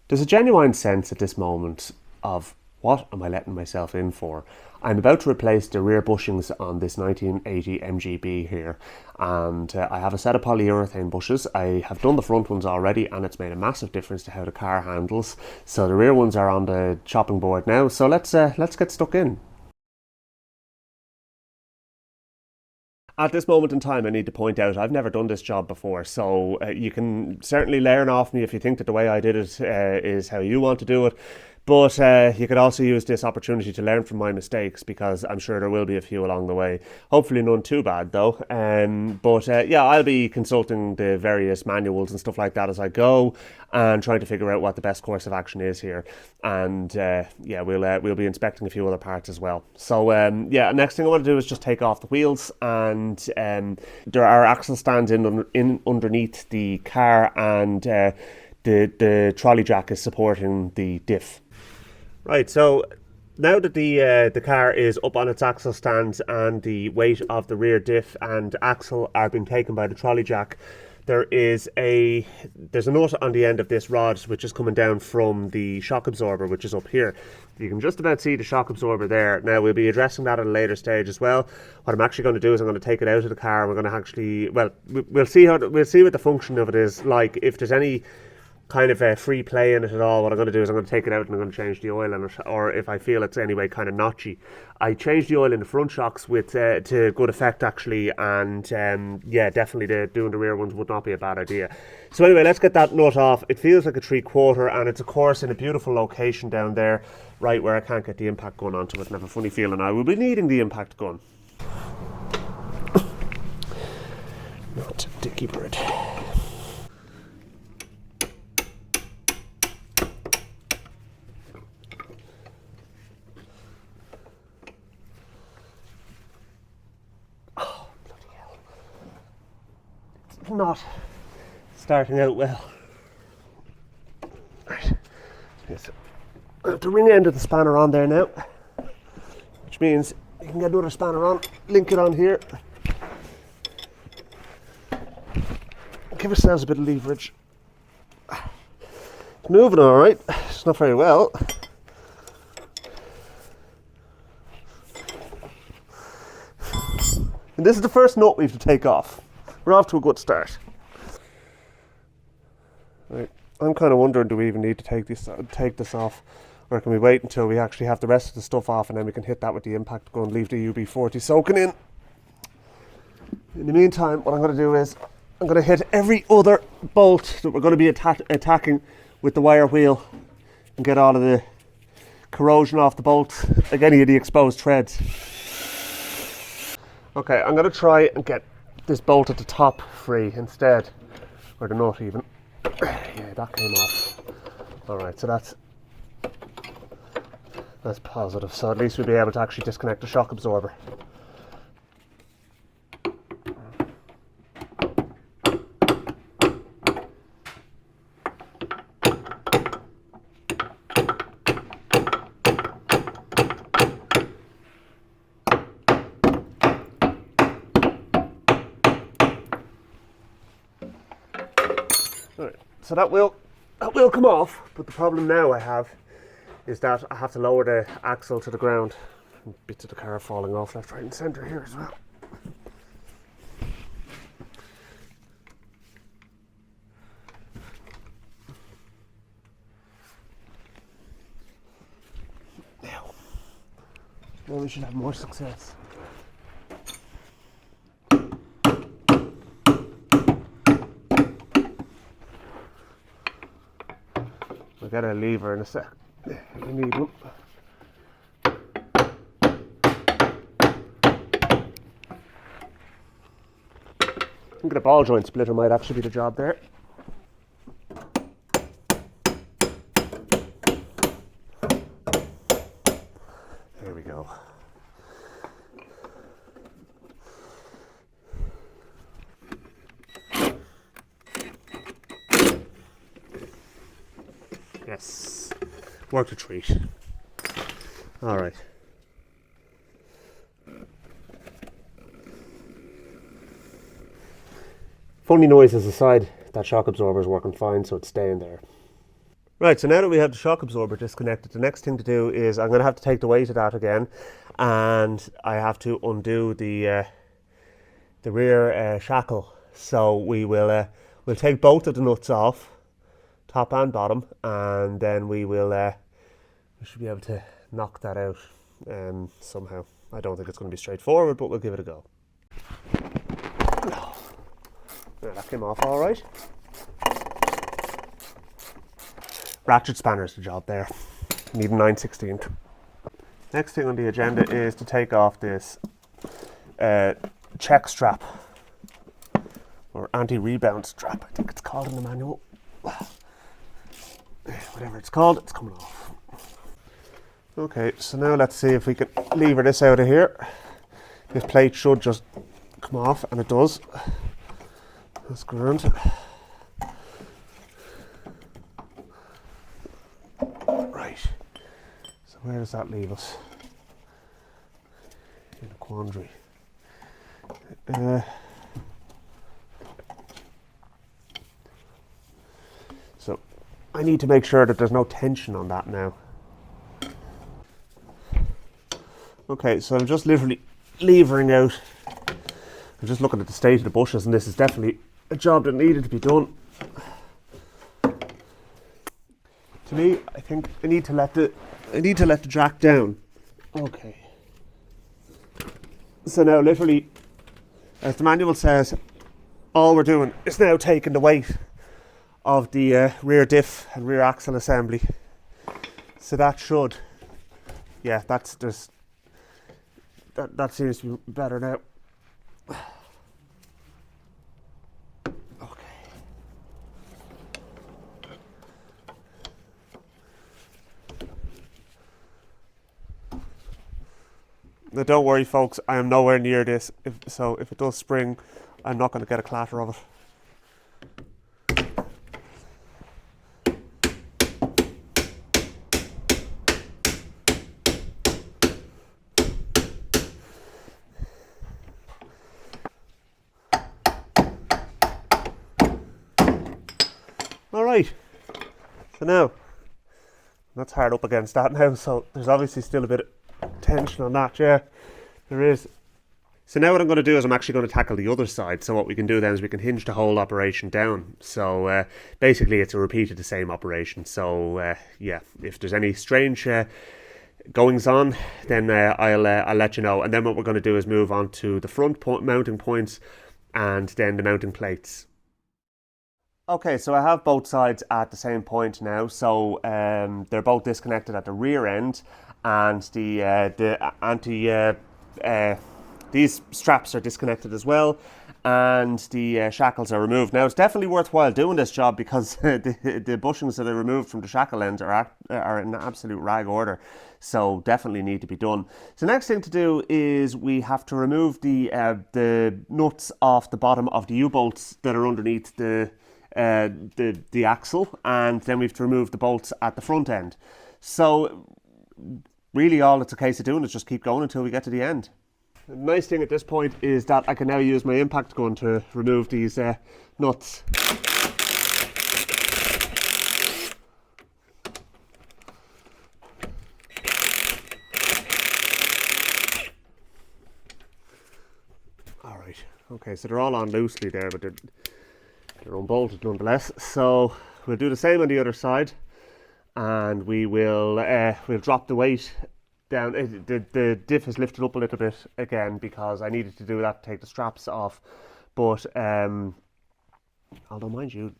There's a genuine sense at this moment of what am I letting myself in for? I'm about to replace the rear bushings on this 1980 MGB here, and I have a set of polyurethane bushes. I have done the front ones already, and it's made a massive difference to how the car handles. So the rear ones are on the chopping board now. So let's get stuck in. At this moment in time, I need to point out I've never done this job before, so you can certainly learn off me if you think that the way I did it is how you want to do it. But you could also use this opportunity to learn from my mistakes, because I'm sure there will be a few along the way. Hopefully none too bad though. Yeah, I'll be consulting the various manuals and stuff like that as I go, and trying to figure out what the best course of action is here. And yeah, we'll be inspecting a few other parts as well. So yeah, next thing I want to do is just take off the wheels, and there are axle stands in underneath the car, and the trolley jack is supporting the diff. Right, so now that the car is up on its axle stands and the weight of the rear diff and axle are being taken by the trolley jack, there's a nut on the end of this rod which is coming down from the shock absorber, which is up here. You can just about see the shock absorber there. Now we'll be addressing that at a later stage as well. What I'm actually going to do is I'm going to take it out of the car. We're going to actually, well, we'll see what the function of it is like. If there's any kind of free play in it at all, what I'm going to do is I'm going to take it out and I'm going to change the oil in it, or if I feel it's anyway kind of notchy. I changed the oil in the front shocks with to good effect actually, and yeah, definitely doing the rear ones would not be a bad idea. So anyway, let's get that nut off. It feels like a 3/4, and it's of course in a beautiful location down there, right where I can't get the impact gun onto it, and I have a funny feeling I will be needing the impact gun. Not Dicky Bird. Not starting out well. Right. Yes. I have the ring end of the spanner on there now, which means you can get another spanner on, link it on here, give ourselves a bit of leverage. It's moving all right. It's not very well. And this is the first nut we have to take off. We're off to a good start. Right. I'm kind of wondering, do we even need to take this off, or can we wait until we actually have the rest of the stuff off and then we can hit that with the impact gun, leave the UB40 soaking in. In the meantime, what I'm going to do is I'm going to hit every other bolt that we're going to be attacking with the wire wheel and get all of the corrosion off the bolts, like any of the exposed threads. Okay, I'm going to try and get this bolt at the top free instead, or the nut even. Yeah, that came off. Alright, so that's positive. So at least we'll be able to actually disconnect the shock absorber. Right, so that will come off, but the problem now I have is that I have to lower the axle to the ground. Bits of the car falling off left, right and centre here as well. Now we should have more success. We'll get a lever in a sec. We need one. I think the ball joint splitter might actually be the job there. There we go. Yes, worked a treat. All right. Funny noises aside, that shock absorber is working fine, so it's staying there. Right, so now that we have the shock absorber disconnected, the next thing to do is I'm going to have to take the weight of that again, and I have to undo the rear shackle. So we'll take both of the nuts off, top and bottom, and then we should be able to knock that out somehow. I don't think it's going to be straightforward, but we'll give it a go. Yeah, that came off all right. Ratchet spanner's the job there. Need a 9/16. Next thing on the agenda is to take off this check strap, or anti-rebound strap, I think it's called in the manual. Whatever it's called, it's coming off. Okay, so now let's see if we can lever this out of here. This plate should just come off, and it does. That's grand. Right, so where does that leave us? In a quandary. So I need to make sure that there's no tension on that now. Okay, so I'm just literally levering out. I'm just looking at the state of the bushes, and this is definitely a job that needed to be done. To me, I think I need to let the jack down. Okay. So now, literally, as the manual says, all we're doing is now taking the weight of the rear diff and rear axle assembly. So that should, yeah, that seems to be better now. Now don't worry folks, I am nowhere near this, so if it does spring, I'm not going to get a clatter of it. Alright, so now, that's hard up against that now, so there's obviously still a bit of tension on that, yeah, there is. So now what I'm going to do is I'm actually going to tackle the other side. So what we can do then is we can hinge the whole operation down. So basically it's a repeat of the same operation. So yeah, if there's any strange goings on, then I'll let you know. And then what we're going to do is move on to the front mounting points and then the mounting plates. Okay, so I have both sides at the same point now. So they're both disconnected at the rear end, and these straps are disconnected as well, and the shackles are removed. Now it's definitely worthwhile doing this job because the bushings that are removed from the shackle ends are in absolute rag order, so definitely need to be done. So next thing to do is we have to remove the nuts off the bottom of the U-bolts that are underneath the axle, and then we have to remove the bolts at the front end. So really all it's a case of doing is just keep going until we get to the end. The nice thing at this point is that I can now use my impact gun to remove these nuts. Alright, okay, so they're all on loosely there, but they're unbolted nonetheless. So we'll do the same on the other side, and we'll drop the weight down. The diff is lifted up a little bit again because I needed to do that to take the straps off, but although mind you,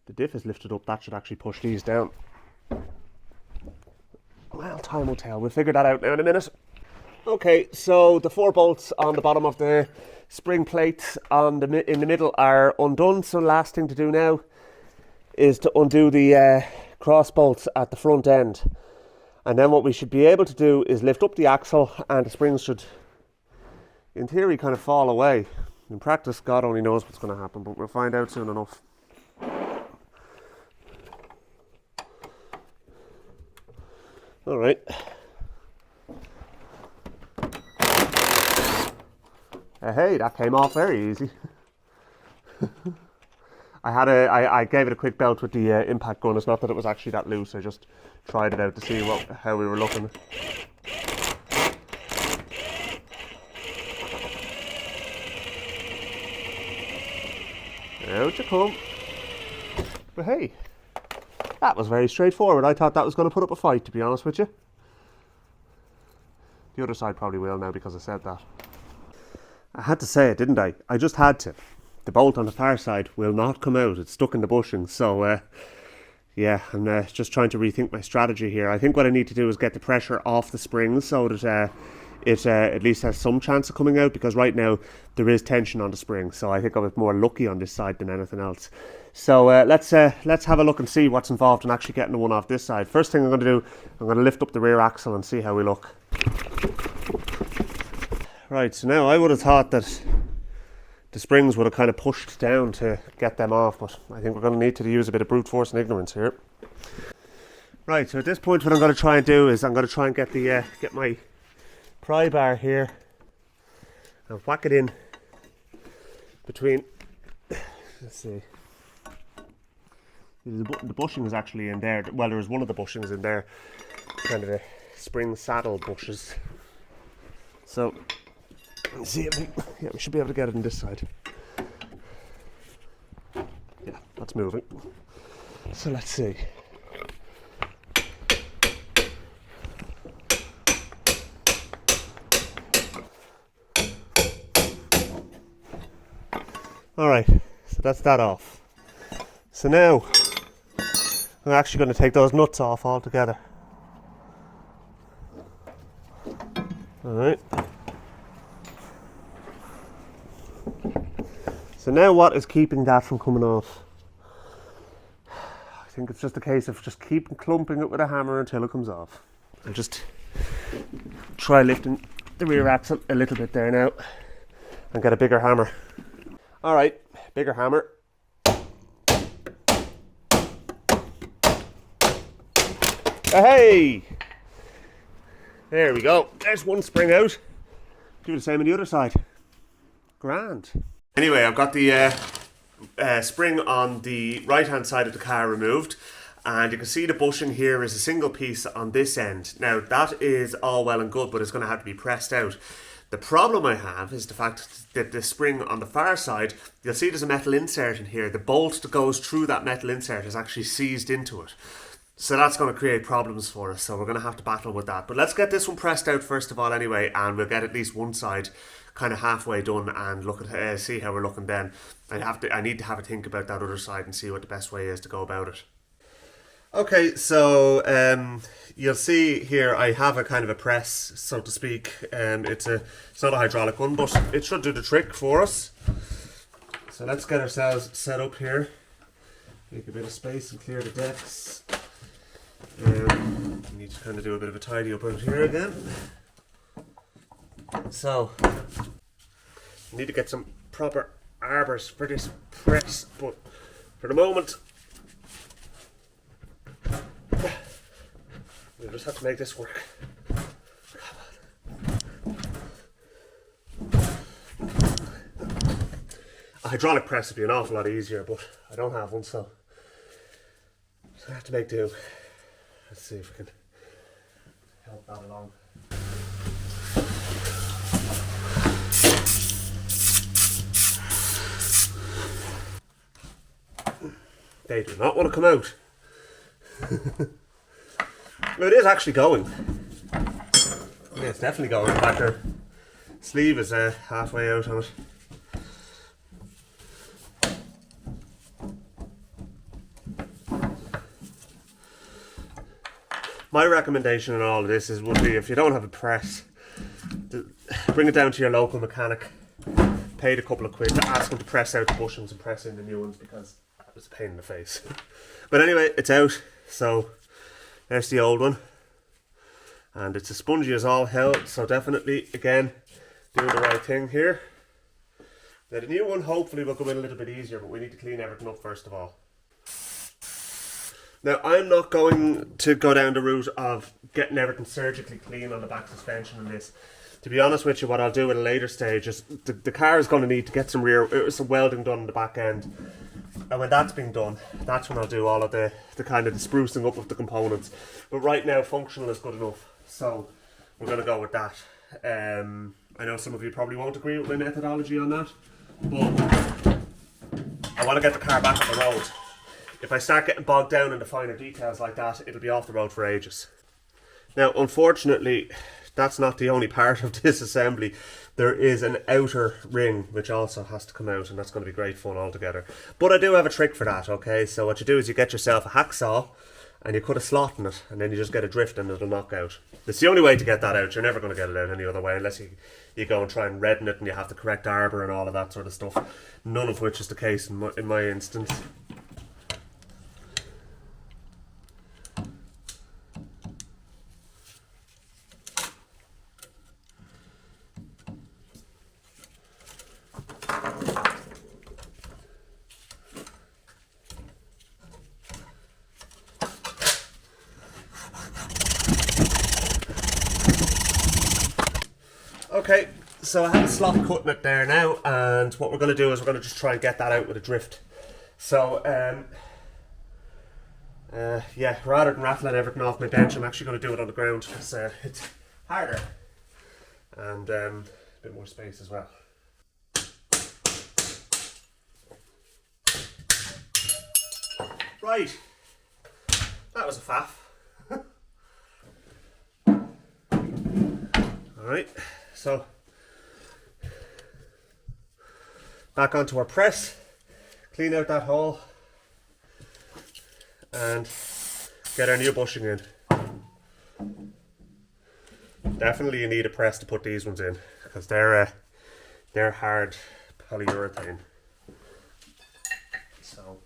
the diff is lifted up, that should actually push these down. Well, time will tell. We'll figure that out now in a minute. Okay, so the 4 bolts on the bottom of the spring plates in the middle are undone. So the last thing to do now is to undo the cross bolts at the front end. And then what we should be able to do is lift up the axle, and the springs should, in theory, kind of fall away. In practice, God only knows what's going to happen, but we'll find out soon enough. All right. Hey, that came off very easy. I gave it a quick belt with the impact gun. It's not that it was actually that loose. I just tried it out to see how we were looking. Out you come. But hey, that was very straightforward. I thought that was going to put up a fight, to be honest with you. The other side probably will now because I said that. I had to say it, didn't I? I just had to. The bolt on the far side will not come out. It's stuck in the bushing. So, yeah, I'm just trying to rethink my strategy here. I think what I need to do is get the pressure off the springs so that it at least has some chance of coming out, because right now there is tension on the spring. So I think I was more lucky on this side than anything else. So let's have a look and see what's involved in actually getting the one off this side. First thing I'm going to do, I'm going to lift up the rear axle and see how we look. Right, so now I would have thought that the springs would have kind of pushed down to get them off, but I think we're going to need to use a bit of brute force and ignorance here. Right, so at this point what I'm going to try and do is I'm going to try and get the get my pry bar here and whack it in between, let's see, the bushing is actually in there. Well, there is one of the bushings in there, kind of the spring saddle bushes. So see if we should be able to get it on this side. Yeah, that's moving. So let's see. Alright, so that's that off. So now I'm actually going to take those nuts off altogether. Alright. So now what is keeping that from coming off? I think it's just a case of just keep clumping it with a hammer until it comes off. I'll just try lifting the rear axle a little bit there now and get a bigger hammer. Alright, bigger hammer. Hey! There we go. There's one spring out. Do the same on the other side. Grand. Anyway, I've got the spring on the right hand side of the car removed, and you can see the bushing here is a single piece on this end. Now that is all well and good, but it's going to have to be pressed out. The problem I have is the fact that the spring on the far side, you'll see there's a metal insert in here. The bolt that goes through that metal insert is actually seized into it. So that's going to create problems for us, so we're going to have to battle with that. But let's get this one pressed out first of all anyway, and we'll get at least one side kind of halfway done and look at see how we're looking then. I need to have a think about that other side and see what the best way is to go about it. Okay, so you'll see here I have a kind of a press, so to speak. It's not a hydraulic one, but it should do the trick for us. So let's get ourselves set up here. Make a bit of space and clear the decks. We need to kind of do a bit of a tidy up out here again. So, need to get some proper arbors for this press, but for the moment, we'll just have to make this work. A hydraulic press would be an awful lot easier, but I don't have one, so I have to make do. Let's see if we can help that along. They do not want to come out. It is actually going. Yeah, it's definitely going. In fact, our sleeve is halfway out on it. My recommendation in all of this would be, if you don't have a press, bring it down to your local mechanic, pay a couple of quid to ask him to press out the bushings and press in the new ones, because that was a pain in the face. But anyway, it's out, so there's the old one, and it's as spongy as all hell, so definitely, again, doing the right thing here. Now the new one hopefully will come in a little bit easier, but we need to clean everything up first of all. Now, I'm not going to go down the route of getting everything surgically clean on the back suspension in this. To be honest with you, what I'll do at a later stage is the car is going to need to get some welding done on the back end. And when that's been done, that's when I'll do all of the kind of the sprucing up of the components. But right now, functional is good enough. So we're going to go with that. I know some of you probably won't agree with my methodology on that, but I want to get the car back on the road. If I start getting bogged down in the finer details like that, it'll be off the road for ages. Now, unfortunately, that's not the only part of this assembly. There is an outer ring which also has to come out, and that's going to be great fun altogether. But I do have a trick for that, okay? So what you do is you get yourself a hacksaw and you cut a slot in it, and then you just get a drift and it'll knock out. It's the only way to get that out. You're never going to get it out any other way unless you go and try and redden it and you have the correct arbor and all of that sort of stuff. None of which is the case in my instance. Okay, so I have a slot cutting it there now, and what we're going to do is we're going to just try and get that out with a drift. So, yeah, rather than rattling everything off my bench, I'm actually going to do it on the ground. It's harder and a bit more space as well. Right, that was a faff. Alright, so back onto our press, clean out that hole and get our new bushing in. Definitely you need a press to put these ones in because they're hard polyurethane. So,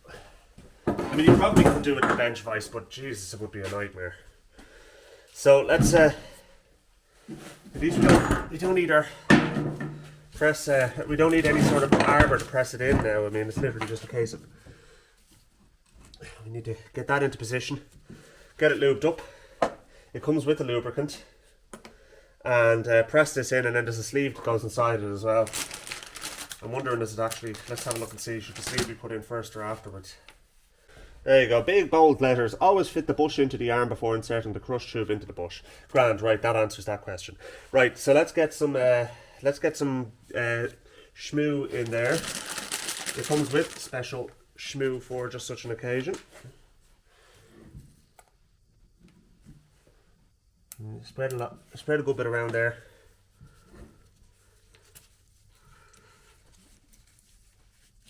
I mean, you probably could do it in the bench vise, but Jesus, it would be a nightmare. So let's we don't need our press. We don't need any sort of arbor to press it in now. I mean, it's literally just a case of we need to get that into position, get it lubed up. It comes with a lubricant, and press this in, and then there's a sleeve that goes inside it as well. I'm wondering, is it actually? Let's have a look and see. Should the sleeve be put in first or afterwards? There you go, big bold letters. Always fit the bush into the arm before inserting the crush tube into the bush. Grand, right? That answers that question. Right, so let's get some shmoo in there. It comes with special shmoo for just such an occasion. Spread a good bit around there.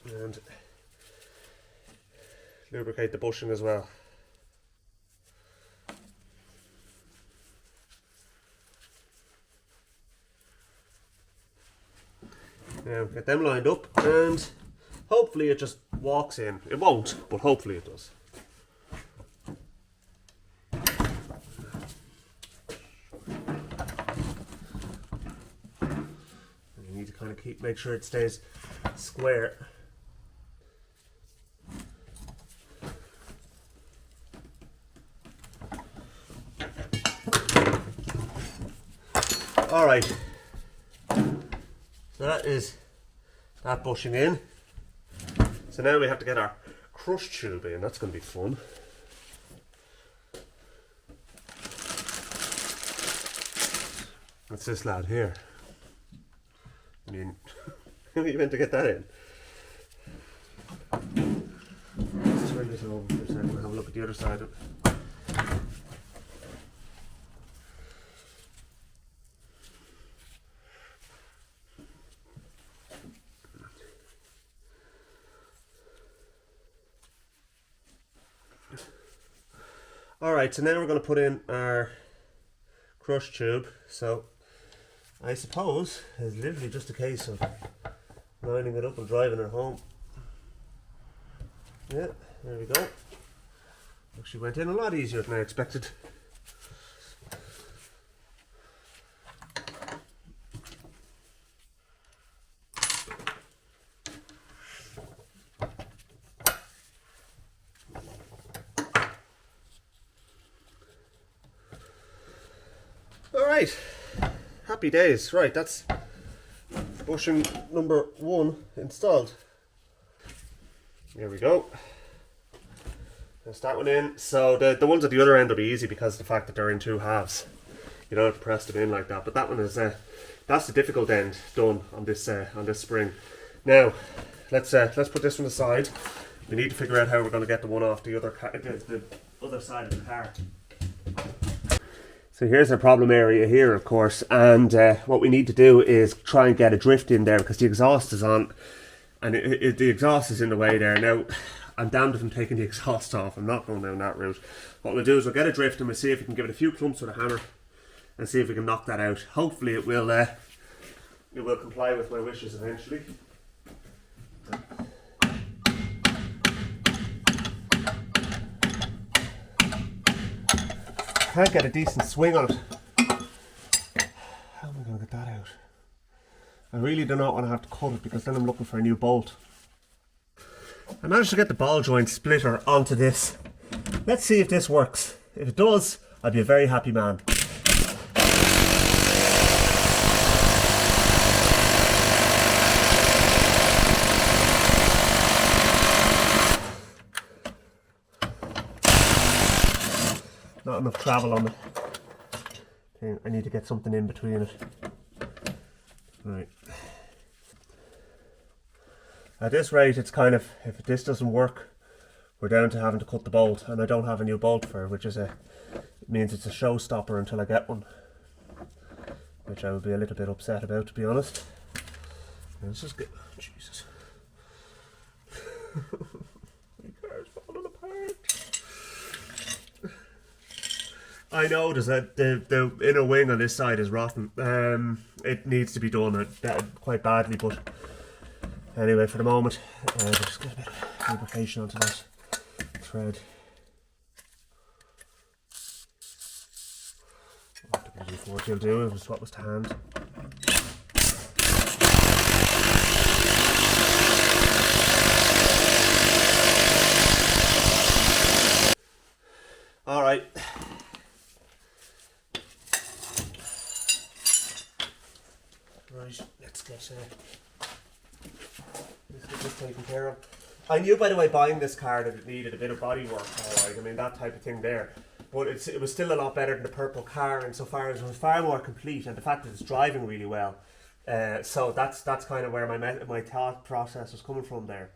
And lubricate the bushing as well. Now get them lined up, and hopefully it just walks in. It won't, but hopefully it does. And you need to kind of make sure it stays square. Alright, so that is that bushing in. So now we have to get our crush tube in. That's going to be fun. What's this lad here? I mean, how are you meant to get that in? Let's turn this over for a second and have a look at the other side of it. Alright, so now we're going to put in our crush tube. So I suppose it's literally just a case of lining it up and driving it home. Yeah, there we go. Actually went in a lot easier than I expected. Alright, happy days. Right, that's bushing number 1 installed. There we go. There's that one in. So the ones at the other end will be easy because of the fact that they're in two halves. You don't have to press them in like that. But that one is that's the difficult end done on this spring. Now let's put this one aside. We need to figure out how we're going to get the one off the other side of the car. So here's our problem area here, of course, and what we need to do is try and get a drift in there because the exhaust is on, and the exhaust is in the way there. Now, I'm damned if I'm taking the exhaust off. I'm not going down that route. What we'll do is we'll get a drift and we'll see if we can give it a few clumps with a hammer and see if we can knock that out. Hopefully it will comply with my wishes eventually. Can't get a decent swing on it. How am I going to get that out? I really do not want to have to cut it because then I'm looking for a new bolt. I managed to get the ball joint splitter onto this. Let's see if this works. If it does, I'll be a very happy man. Not enough travel on it. Okay, I need to get something in between it. Right. At this rate, it's kind of, if this doesn't work, we're down to having to cut the bolt, and I don't have a new bolt for it, which is it means it's a showstopper until I get one, which I would be a little bit upset about, to be honest. Let's just get, oh, Jesus. My car's falling apart. I noticed that the inner wing on this side is rotten. It needs to be done quite badly, but anyway, for the moment, just get a bit of lubrication onto that thread. What you'll do is what was to hand. All right. Right, let's get this taken care of. I knew, by the way, buying this car that it needed a bit of body work, alright, I mean that type of thing there. But it was still a lot better than the purple car insofar as it was far more complete, and the fact that it's driving really well. So that's kind of where my thought process was coming from there.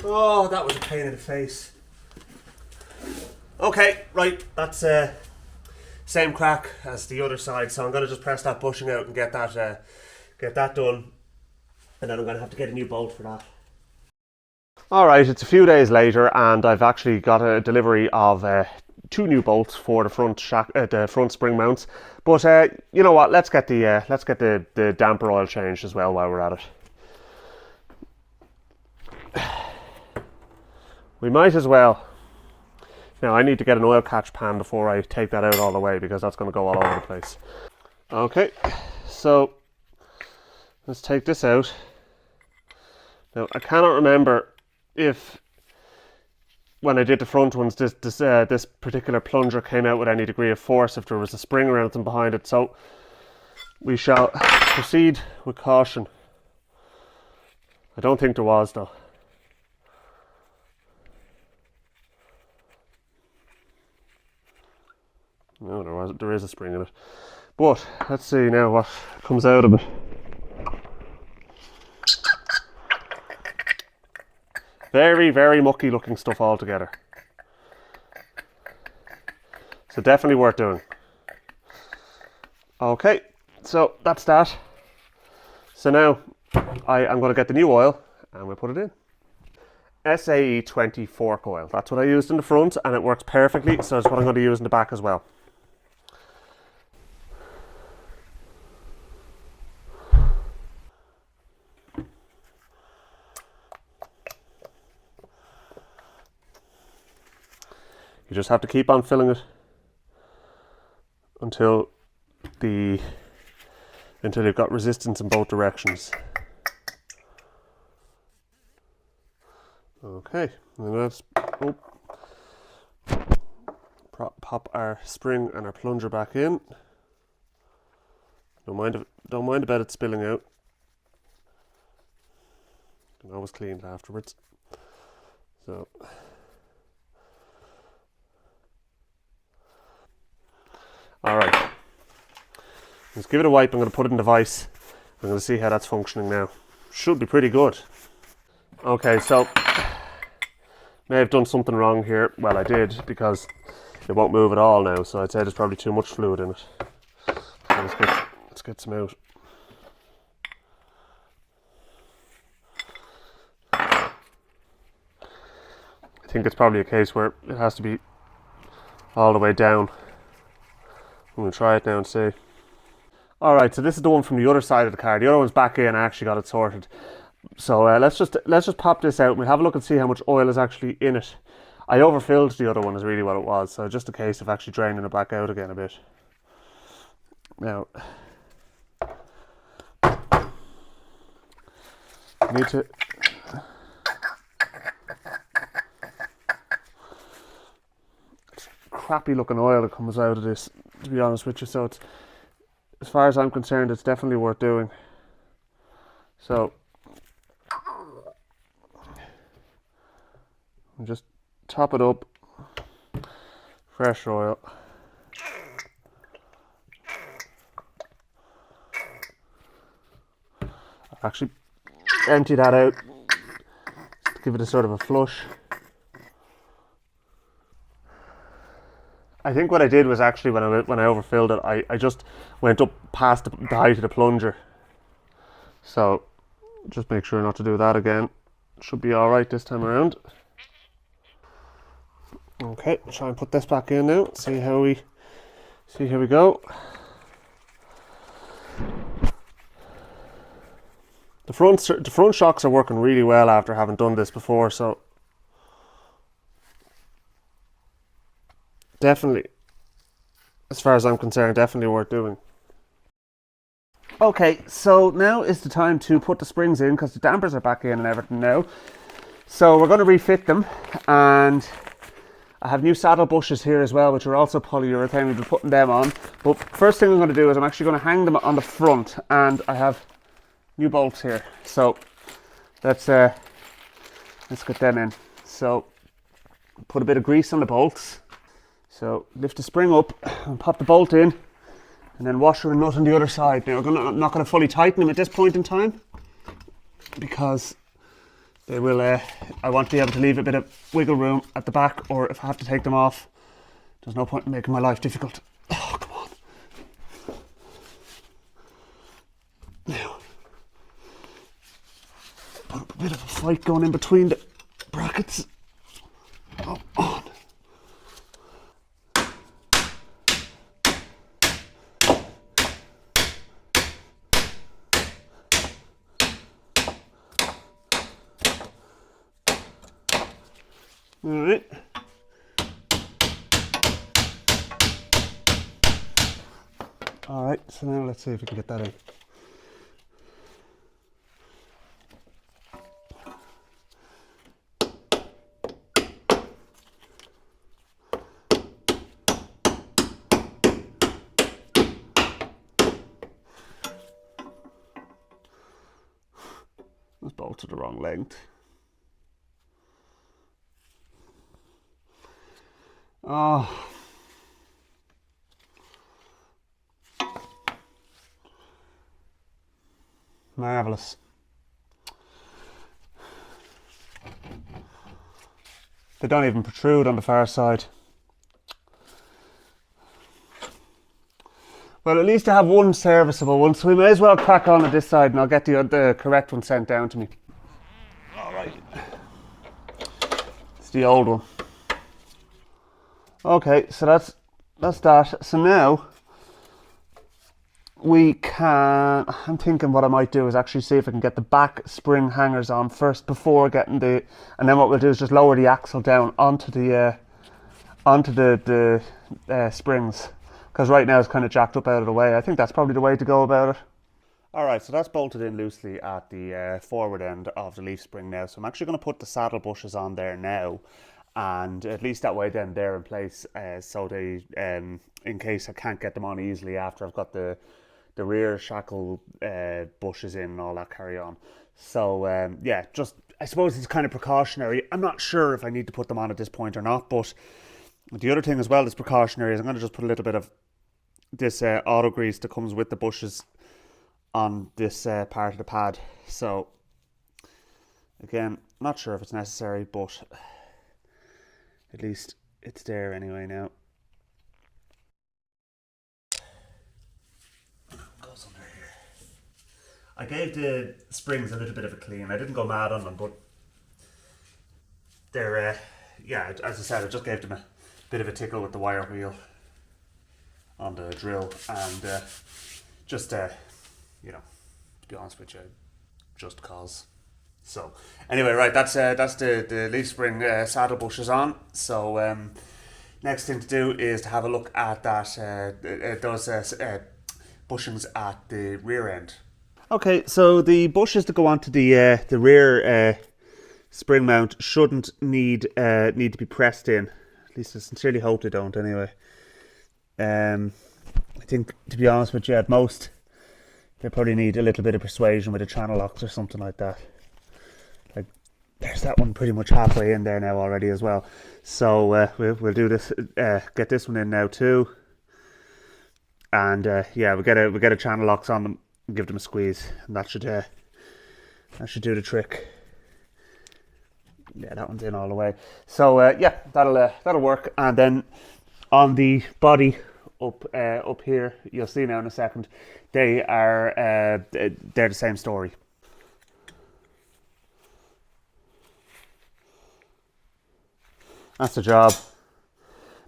Oh, that was a pain in the face. Okay, right, that's same crack as the other side, so I'm going to just press that bushing out and get that done, and then I'm going to have to get a new bolt for that. Alright, it's a few days later and I've actually got a delivery of 2 new bolts for the front spring mounts, but you know what, let's get the damper oil changed as well while we're at it. We might as well. Now I need to get an oil catch pan before I take that out all the way because that's going to go all over the place. Okay, so let's take this out. Now I cannot remember if when I did the front ones this particular plunger came out with any degree of force, if there was a spring or anything behind it, so we shall proceed with caution. I don't think there was though. No, there is a spring in it. But let's see now what comes out of it. Very, very mucky looking stuff altogether. So definitely worth doing. Okay, so that's that. So now I'm going to get the new oil and we'll put it in. SAE 20 fork oil. That's what I used in the front and it works perfectly, so that's what I'm going to use in the back as well. You just have to keep on filling it until the until you've got resistance in both directions. Okay, and let's pop our spring and our plunger back in. Don't mind about it spilling out. You can always clean it afterwards. So alright. Let's give it a wipe. I'm going to put it in the vise. I'm going to see how that's functioning now. Should be pretty good. Okay, so may have done something wrong here. Well, I did, because it won't move at all now, so I'd say there's probably too much fluid in it. So let's get some out. I think it's probably a case where it has to be all the way down. I'm going to try it now and see. Alright, so this is the one from the other side of the car. The other one's back in. I actually got it sorted. So let's just pop this out and we'll have a look and see how much oil is actually in it. I overfilled the other one is really what it was, so just a case of actually draining it back out again a bit. Now, I need to it's crappy looking oil that comes out of this, to be honest with you, so it's, as far as I'm concerned, it's definitely worth doing. So just top it up, fresh oil. I'll actually empty that out, give it a sort of a flush. I think what I did was actually when I overfilled it, I just went up past the height of the plunger. So just make sure not to do that again. Should be all right this time around. Okay, try and put this back in now. See how we go. The front shocks are working really well after having done this before, so definitely, as far as I'm concerned, definitely worth doing. Okay, so now is the time to put the springs in because the dampers are back in and everything now. So we're going to refit them, and I have new saddle bushes here as well, which are also polyurethane. We'll be putting them on. But first thing I'm going to do is I'm actually going to hang them on the front, and I have new bolts here. So let's get them in. So put a bit of grease on the bolts. So lift the spring up and pop the bolt in, and then washer and nut on the other side. Now I'm not going to fully tighten them at this point in time because they will. I want to be able to leave a bit of wiggle room at the back, or if I have to take them off, there's no point in making my life difficult. Oh, come on. Now, put up a bit of a fight going in between the brackets. Oh, on. Alright. Alright, so now let's see if we can get that in. Those bolts are the wrong length. Oh. Marvellous. They don't even protrude on the far side. Well, at least I have one serviceable one, so we may as well crack on at this side and I'll get the correct one sent down to me. Alright. It's the old one. Okay, so that's that. So now we can, I'm thinking what I might do is actually see if I can get the back spring hangers on first before getting and then what we'll do is just lower the axle down onto the springs, because right now it's kind of jacked up out of the way. I think that's probably the way to go about it. Alright, so that's bolted in loosely at the forward end of the leaf spring now. So I'm actually going to put the saddle bushes on there now. And at least that way then they're in place, so they, in case I can't get them on easily after I've got the rear shackle bushes in and all that carry on. So yeah, just I suppose it's kind of precautionary. I'm not sure if I need to put them on at this point or not, but the other thing as well that's precautionary is I'm going to just put a little bit of this auto grease that comes with the bushes on this part of the pad. So again, not sure if it's necessary, but at least it's there anyway now. Goes under here. I gave the springs a little bit of a clean. I didn't go mad on them, but they're, yeah, as I said, I just gave them a bit of a tickle with the wire wheel on the drill, and just, you know, to be honest with you, just cause. So anyway, right, that's the leaf spring saddle bushes on. So next thing to do is to have a look at that those bushings at the rear end. Okay, so the bushes that go onto the rear spring mount shouldn't need to be pressed in. At least I sincerely hope they don't. Anyway, I think, to be honest with you, at most they probably need a little bit of persuasion with a channel locks or something like that. Like, there's that one pretty much halfway in there now already as well. So we'll do this, get this one in now too, and yeah, we'll get a channel locks on them and give them a squeeze, and that should do the trick. Yeah, that one's in all the way. So yeah, that'll work. And then on the body up here, you'll see now in a second, they're the same story. That's the job.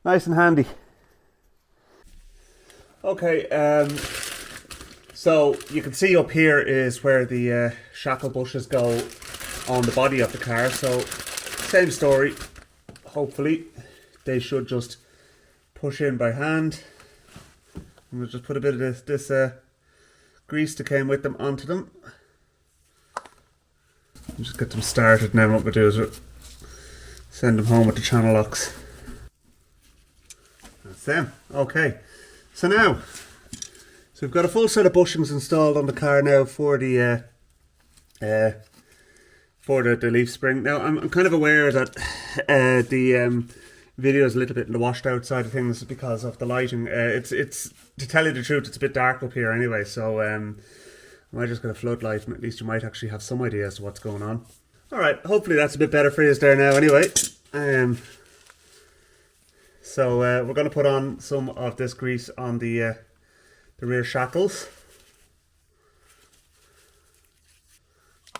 Nice and handy. Okay, so you can see up here is where the shackle bushes go on the body of the car. So same story. Hopefully they should just push in by hand. And we'll just put a bit of this grease that came with them onto them. And just get them started now. What we'll do is we'll send them home with the channel locks. That's them. Okay. So now, we've got a full set of bushings installed on the car now for the leaf spring. Now I'm kind of aware that the video is a little bit in the washed out side of things because of the lighting. It's to tell you the truth, it's a bit dark up here anyway. So I might just get a floodlight, and at least you might actually have some idea as to what's going on. All right, hopefully that's a bit better for you there now. Anyway, so we're going to put on some of this grease on the rear shackles.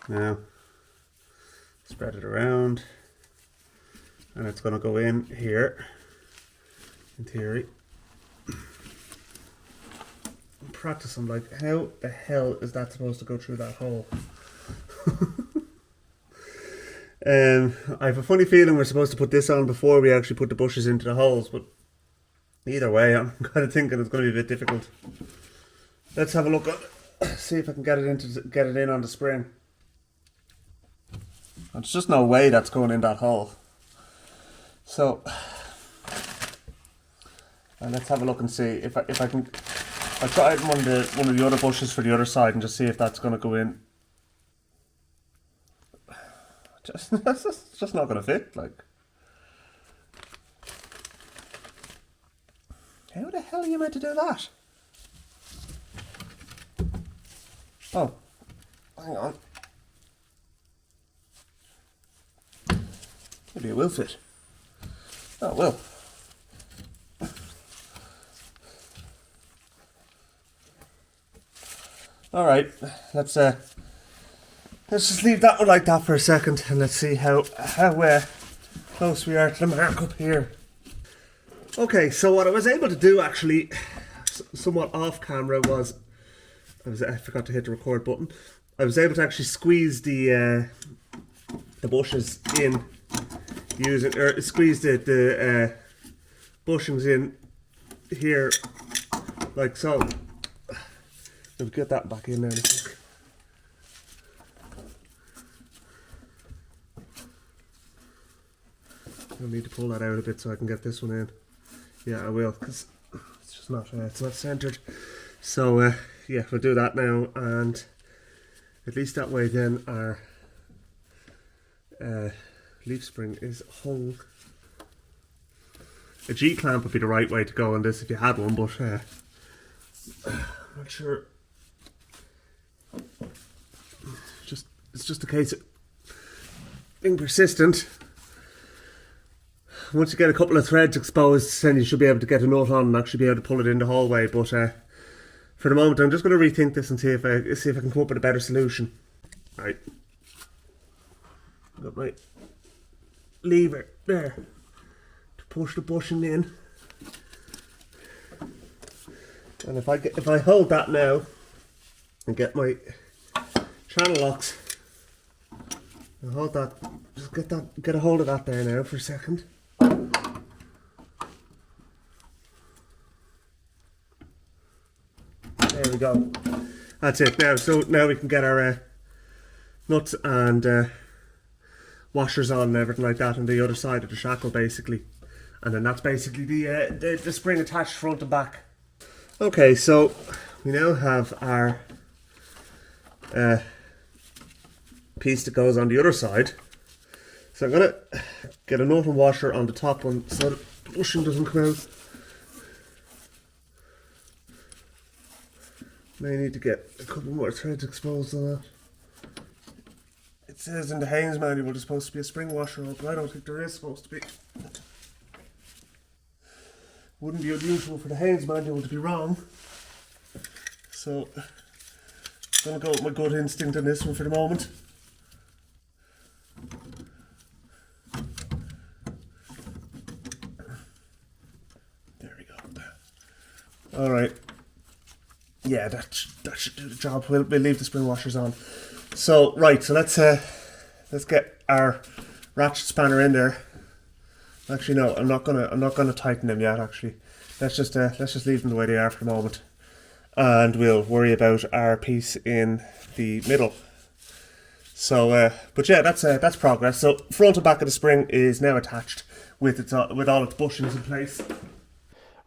Now, spread it around, and it's going to go in here, in theory. Practice, I'm like, how the hell is that supposed to go through that hole? I have a funny feeling we're supposed to put this on before we actually put the bushes into the holes, but either way, I'm kind of thinking it's going to be a bit difficult. Let's have a look at, see if I can get it in on the spring. There's just no way that's going in that hole. So let's have a look and see if I can. I'll try one of the other bushes for the other side and just see if that's going to go in. It's just not going to fit. Like, how the hell are you meant to do that? Oh, hang on. Maybe it will fit. Oh, it will. All right, let's just leave that one like that for a second, and let's see how close we are to the mark up here. Okay, so what I was able to do actually, somewhat off camera, was I forgot to hit the record button. I was able to actually squeeze the bushes in squeeze the bushings in here like so. We'll get that back in there. I'll need to pull that out a bit so I can get this one in. Yeah, I will, because it's just not centered. So yeah, we'll do that now, and at least that way then our leaf spring is hung. A G-clamp would be the right way to go on this if you had one, but I'm not sure. It's just a case of being persistent. Once you get a couple of threads exposed, then you should be able to get a nut on and actually be able to pull it in the hallway. But for the moment, I'm just going to rethink this and see if I can come up with a better solution. Right, got my lever there to push the bushing in, and if I hold that now and get my channel locks, and hold that, just get a hold of that there now for a second. There we go. That's it now. So now we can get our nuts and washers on and everything like that on the other side of the shackle, basically. And then that's basically the spring attached front and back. Okay, so we now have our piece that goes on the other side. So I'm gonna get a nut and washer on the top one so the bushing doesn't come out. May need to get a couple more threads exposed on that. It says in the Haynes manual there's supposed to be a spring washer on, but I don't think there is supposed to be. Wouldn't be unusual for the Haynes manual to be wrong. So I'm gonna go with my gut instinct on this one for the moment. There we go. Alright. Yeah, that should do the job. We'll leave the spring washers on. So right, so let's get our ratchet spanner in there. Actually, no, I'm not gonna tighten them yet. Actually, let's just leave them the way they are for the moment, and we'll worry about our piece in the middle. So, but yeah, that's progress. So front and back of the spring is now attached with all its bushings in place.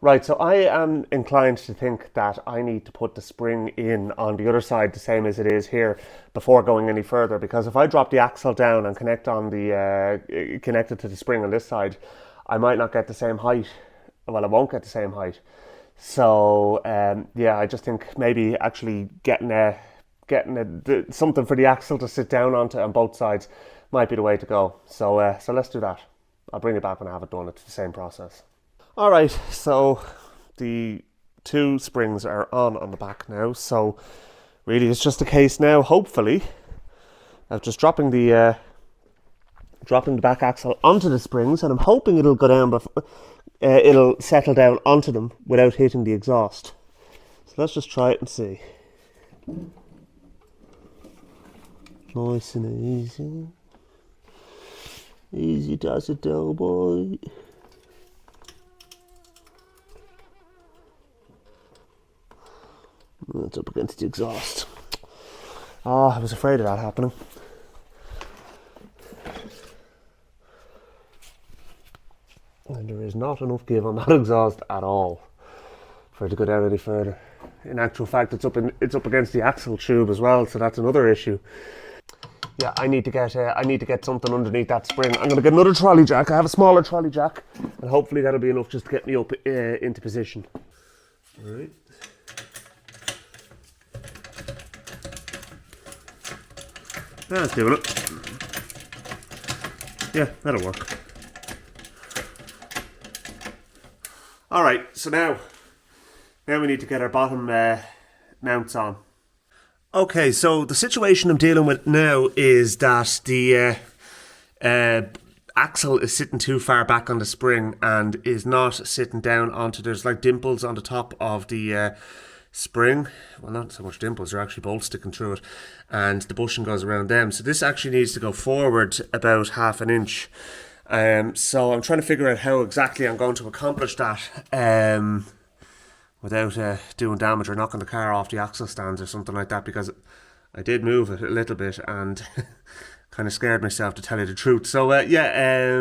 Right, so I am inclined to think that I need to put the spring in on the other side the same as it is here before going any further, because if I drop the axle down and connect it to the spring on this side, I might not get the same height. Well, I won't get the same height. So yeah, I just think maybe actually getting something for the axle to sit down onto on both sides might be the way to go. So so let's do that. I'll bring it back when I have it done. It's the same process. Alright, so the two springs are on the back now, so really it's just a case now, hopefully, of just dropping the back axle onto the springs, and I'm hoping it'll go down, but it'll settle down onto them without hitting the exhaust. So let's just try it and see. Nice and easy. Easy does it though, boy. It's up against the exhaust. Oh, I was afraid of that happening. And there is not enough give on that exhaust at all for it to go down any further. In actual fact, it's up against the axle tube as well, so that's another issue. Yeah, I need to get something underneath that spring. I'm going to get another trolley jack. I have a smaller trolley jack, and hopefully that'll be enough just to get me up into position. All right. That's doing it. Yeah, that'll work. Alright, so now we need to get our bottom mounts on. Okay, so the situation I'm dealing with now is that the axle is sitting too far back on the spring and is not sitting down onto, there's like dimples on the top of the spring. Well, not so much dimples, they're actually bolts sticking through it, and the bushing goes around them. So this actually needs to go forward about half an inch. So I'm trying to figure out how exactly I'm going to accomplish that without doing damage or knocking the car off the axle stands or something like that, because I did move it a little bit and kind of scared myself, to tell you the truth. So yeah,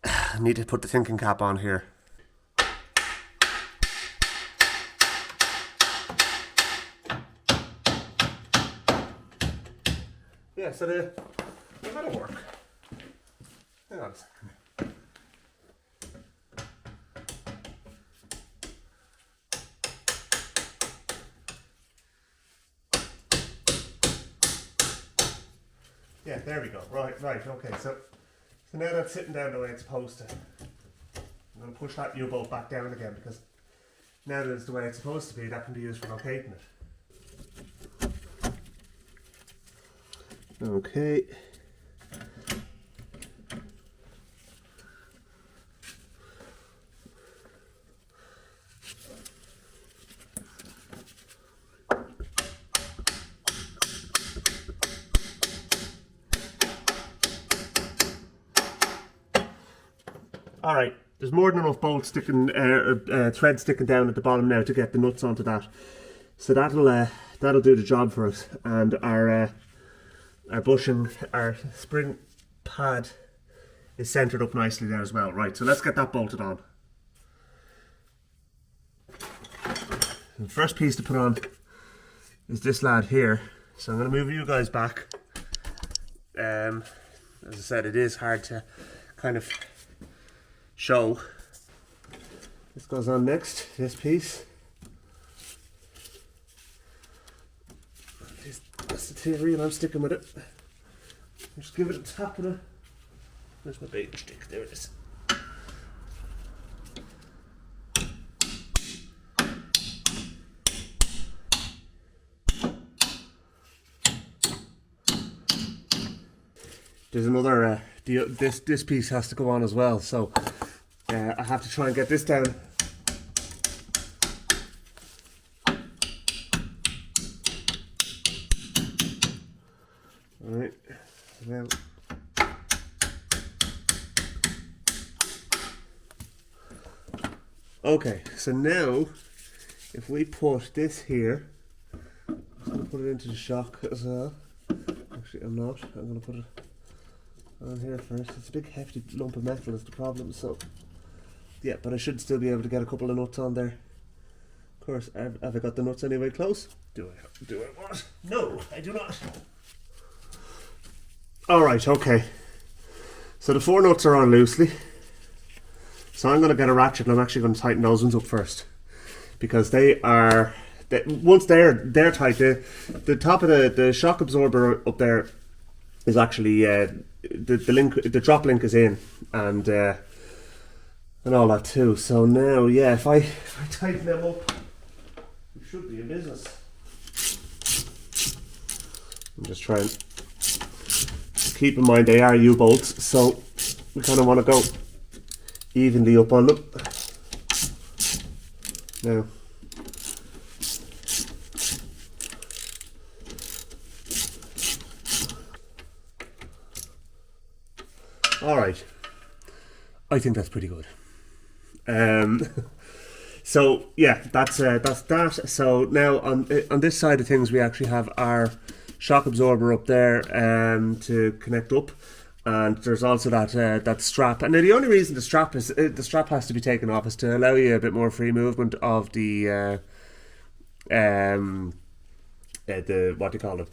I need to put the thinking cap on here. Yeah, so that'll work. Hang on a second. Yeah, there we go. Right, okay. So now that's sitting down the way it's supposed to. I'm going to push that U-bolt back down again because now that it's the way it's supposed to be, that can be used for locating it. Okay. All right, there's more than enough bolts sticking, thread sticking down at the bottom now to get the nuts onto that. So that'll do the job for us. And our bushing, our spring pad is centered up nicely there as well. Right, so let's get that bolted on. The first piece to put on is this lad here. So I'm going to move you guys back. As I said, it is hard to kind of show. This goes on next, this piece. That's the theory, I'm sticking with it. Just give it a tap with it. There's my bait stick, there it is. There's another, this piece has to go on as well, so I have to try and get this down. Alright, now. Okay, so now, if we put this here, I'm going to put it into the shock as well. Actually, I'm not. I'm going to put it on here first. It's a big hefty lump of metal is the problem, so yeah, but I should still be able to get a couple of nuts on there. Of course, have I got the nuts anyway close? Do I what? No, I do not. Alright, okay. So the 4 nuts are on loosely. So I'm going to get a ratchet and I'm actually going to tighten those ones up first. Because once they're tight, the top of the shock absorber up there is actually, the drop link is in. And all that too. So now, yeah, if I tighten them up, we should be in business. I'm just trying. Keep in mind they are U-bolts, so we kind of want to go evenly up on them. Now, all right, I think that's pretty good. So yeah, that's that. So now on this side of things, we actually have our shock absorber up there to connect up, and there's also that strap. And now the only reason the strap has to be taken off is to allow you a bit more free movement of the what do you call it,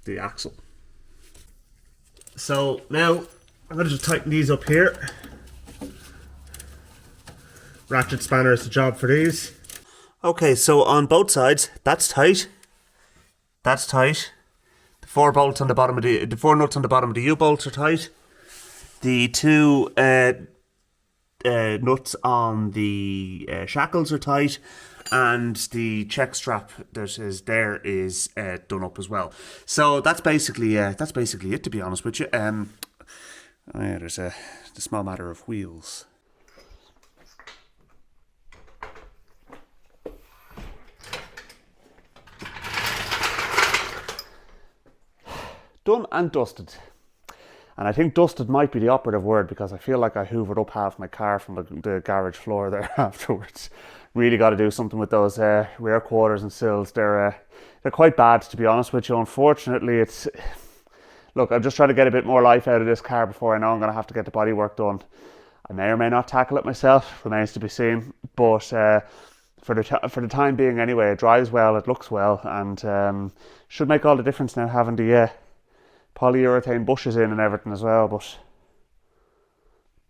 the axle. So now I'm going to just tighten these up here. Ratchet spanner is the job for these. Okay, so on both sides, that's tight. That's tight. The 4 bolts on the bottom of the 4 nuts on the bottom of the U-bolts are tight. The 2 nuts on the shackles are tight, and the check strap that is there is done up as well. So that's basically it. To be honest with you, yeah, there's the small matter of wheels. Done and dusted. And I think dusted might be the operative word, because I feel like I hoovered up half my car from the garage floor there afterwards. Really got to do something with those rear quarters and sills. They're quite bad, to be honest with you. Unfortunately, it's look, I'm just trying to get a bit more life out of this car before I know I'm going to have to get the bodywork done. I may or may not tackle it myself, remains to be seen, but for the time being anyway, it drives well, it looks well, and should make all the difference now having the polyurethane bushes in and everything as well, but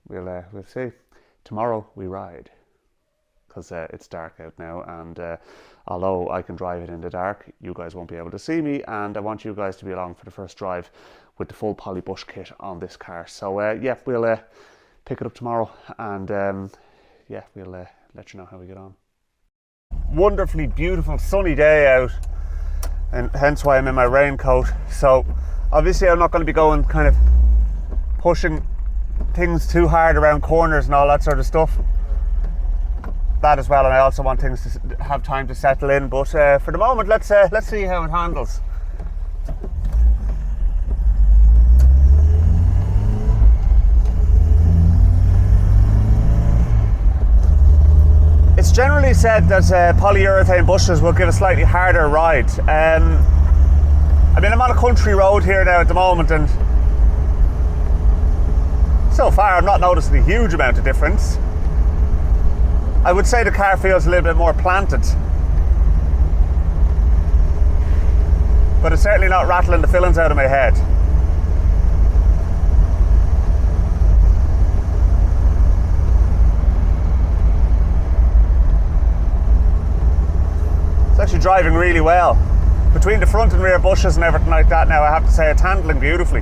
we'll see. Tomorrow we ride, because it's dark out now, and although I can drive it in the dark, you guys won't be able to see me, and I want you guys to be along for the first drive with the full poly bush kit on this car. So yeah, we'll pick it up tomorrow, and yeah, we'll let you know how we get on. Wonderfully beautiful sunny day out, and hence why I'm in my raincoat. So obviously I'm not going to be going kind of pushing things too hard around corners and all that sort of stuff. That as well, and I also want things to have time to settle in, but for the moment let's see how it handles. It's generally said that polyurethane bushes will give a slightly harder ride. I mean, I'm on a country road here now at the moment, and so far I'm not noticing a huge amount of difference. I would say the car feels a little bit more planted, but it's certainly not rattling the fillings out of my head. It's actually driving really well. Between the front and rear bushes and everything like that now, I have to say it's handling beautifully.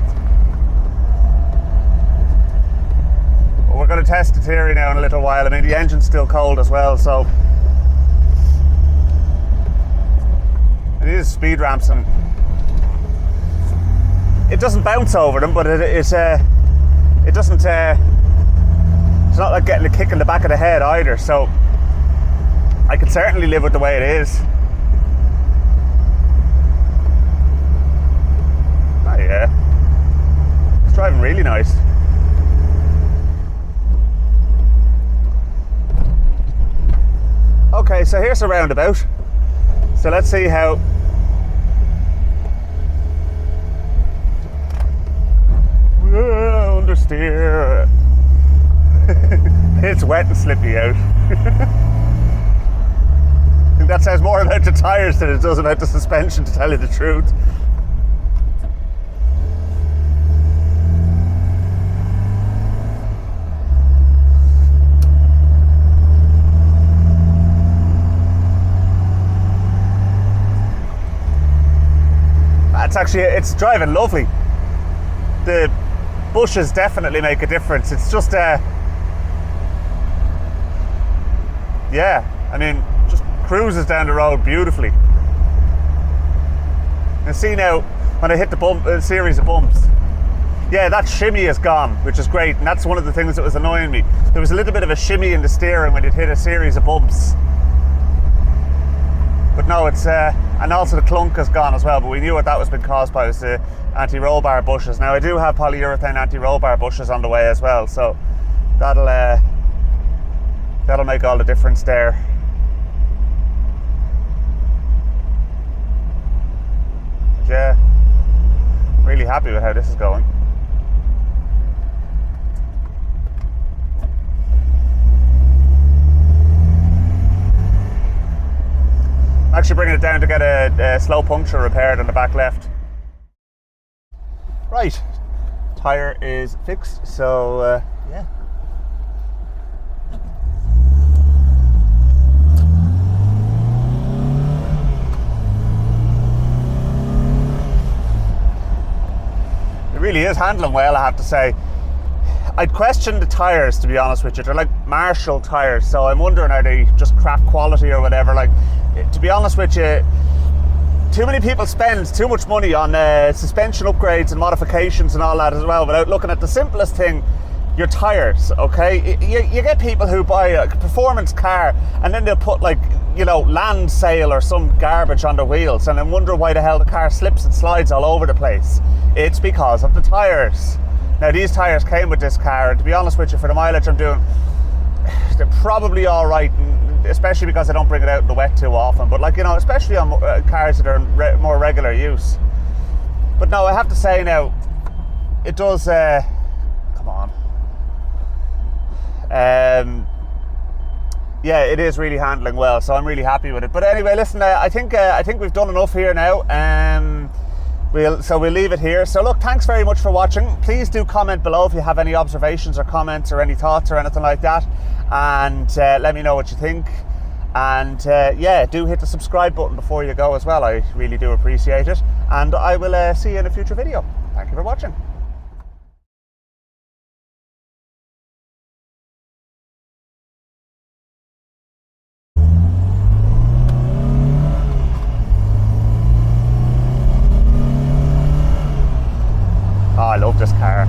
But we're going to test the theory now in a little while. I mean, the engine's still cold as well, so it is speed ramps, and it doesn't bounce over them, but it doesn't. It's not like getting a kick in the back of the head either. So I can certainly live with the way it is. Oh yeah, it's driving really nice. Okay, so here's a roundabout. So let's see how. Understeer. It's wet and slippy out. I think that says more about the tyres than it does about the suspension, to tell you the truth. It's driving lovely. The bushes definitely make a difference. It's just yeah, I mean, just cruises down the road beautifully. You see now when I hit the series of bumps, yeah, that shimmy is gone, which is great, and that's one of the things that was annoying me. There was a little bit of a shimmy in the steering when it hit a series of bumps. But no, it's and also the clunk has gone as well, but we knew what that was being caused by, was the anti-roll bar bushes. Now I do have polyurethane anti-roll bar bushes on the way as well, so that'll make all the difference there. But yeah, really happy with how this is going. I'm actually bringing it down to get a slow puncture repaired on the back left. Right, tyre is fixed, so yeah. It really is handling well, I have to say. I'd question the tyres, to be honest with you. They're like Marshall tyres, so I'm wondering, are they just crap quality or whatever? Like, to be honest with you, too many people spend too much money on suspension upgrades and modifications and all that as well, without looking at the simplest thing, your tyres, okay? You get people who buy a performance car and then they'll put, like, you know, land sail or some garbage on the wheels, and then wonder why the hell the car slips and slides all over the place. It's because of the tyres. Now, these tyres came with this car, and to be honest with you, for the mileage I'm doing, they're probably all right, especially because I don't bring it out in the wet too often. But, like, you know, especially on cars that are in more regular use. But no, I have to say now, it does. Come on. Yeah, it is really handling well, so I'm really happy with it. But anyway, listen, I think we've done enough here now. We'll leave it here. So look, thanks very much for watching. Please do comment below if you have any observations or comments or any thoughts or anything like that, and let me know what you think. And yeah, do hit the subscribe button before you go as well. I really do appreciate it, and I will see you in a future video. Thank you for watching. Oh, I love this car.